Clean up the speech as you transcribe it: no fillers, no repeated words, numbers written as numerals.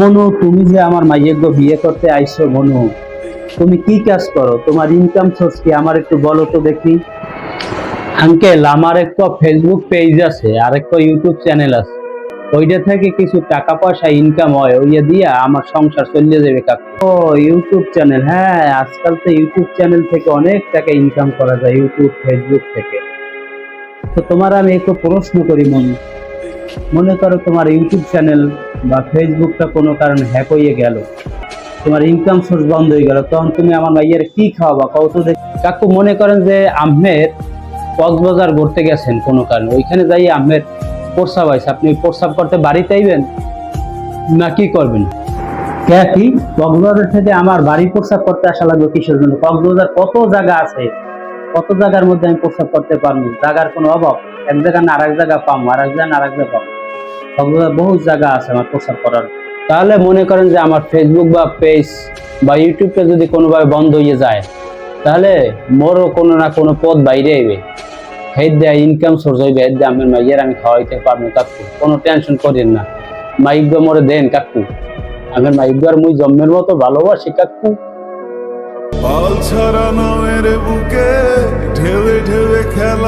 মনু, তুমি যে আমার মাইয়ের বিয়ে করতে আইছো মনু, তুমি কি কাজ করো? তোমার ইনকাম সোর্স কি আমার একটু বলো তো দেখি। আঙ্কেল, আমার একটা ফেসবুক পেজ আছে আর একটা ইউটিউব চ্যানেল আছে। ওইটা থেকে কিছু টাকা পয়সা ইনকাম হয়, ওইটা দিয়া আমার সংসার চলে যাবে কাকু। ও, ইউটিউব চ্যানেল, হ্যাঁ আজকাল তো ইউটিউব চ্যানেল থেকে অনেক টাকা ইনকাম করা যায়, ইউটিউব ফেসবুক থেকে। তো তোমার আমি একটু প্রশ্ন করি মনু, মনে করো তোমার ইউটিউব চ্যানেল বা ফেসবুকটা কোনো কারণে হ্যাক হয়ে গেল, তোমার ইনকাম সোর্স বন্ধ হয়ে গেল, তখন তুমি আমার মাইয়ের কি খাওয়াবা কত দেখি। কাকু, মনে করেন যে আহমেদ কক্সবাজার ঘুরতে গেছেন কোনো কারণে, ওইখানে যাই আহমেদ প্রস্রাব হয়েছে, আপনি প্রস্রাব করতে বাড়িতে আইবেন না কি করবেন? কে কি কক্সবাজার থেকে আমার বাড়ি প্রস্রাব করতে আসা লাগবে কিসের জন্য? কক্সবাজার কত জায়গা আছে, কত জায়গার মধ্যে আমি প্রস্রাব করতে পারবো, জায়গার কোনো অভাব? এক জায়গা না আরেক জায়গা পাবো, আরেক জায়গা না আরেক জায়গা পাবো, কক্সবাজার বহু জায়গা আছে আমার প্রস্রাব করার। তাহলে মনে করেন যে আমার ফেসবুক বা পেজ বা ইউটিউবটা যদি কোনোভাবে বন্ধ হয়ে যায়, তাহলে মোরও কোনো না কোনো পথ বাইরে আইবে, হেদ দেয় ইনকাম সোর্স হইবে, হেদ দিয়ে আমার মাইয়ের আমি খাওয়াইতে পারবো কাকু, কোনো টেনশন করেন না। মাইক মোরে দেন কাকু, আমার মাইক আর মুই জন্মের মতো ভালোবাসি কাকু। পাল ছাড়া নামের বুকে ঢেউে ঢেউে খেলা।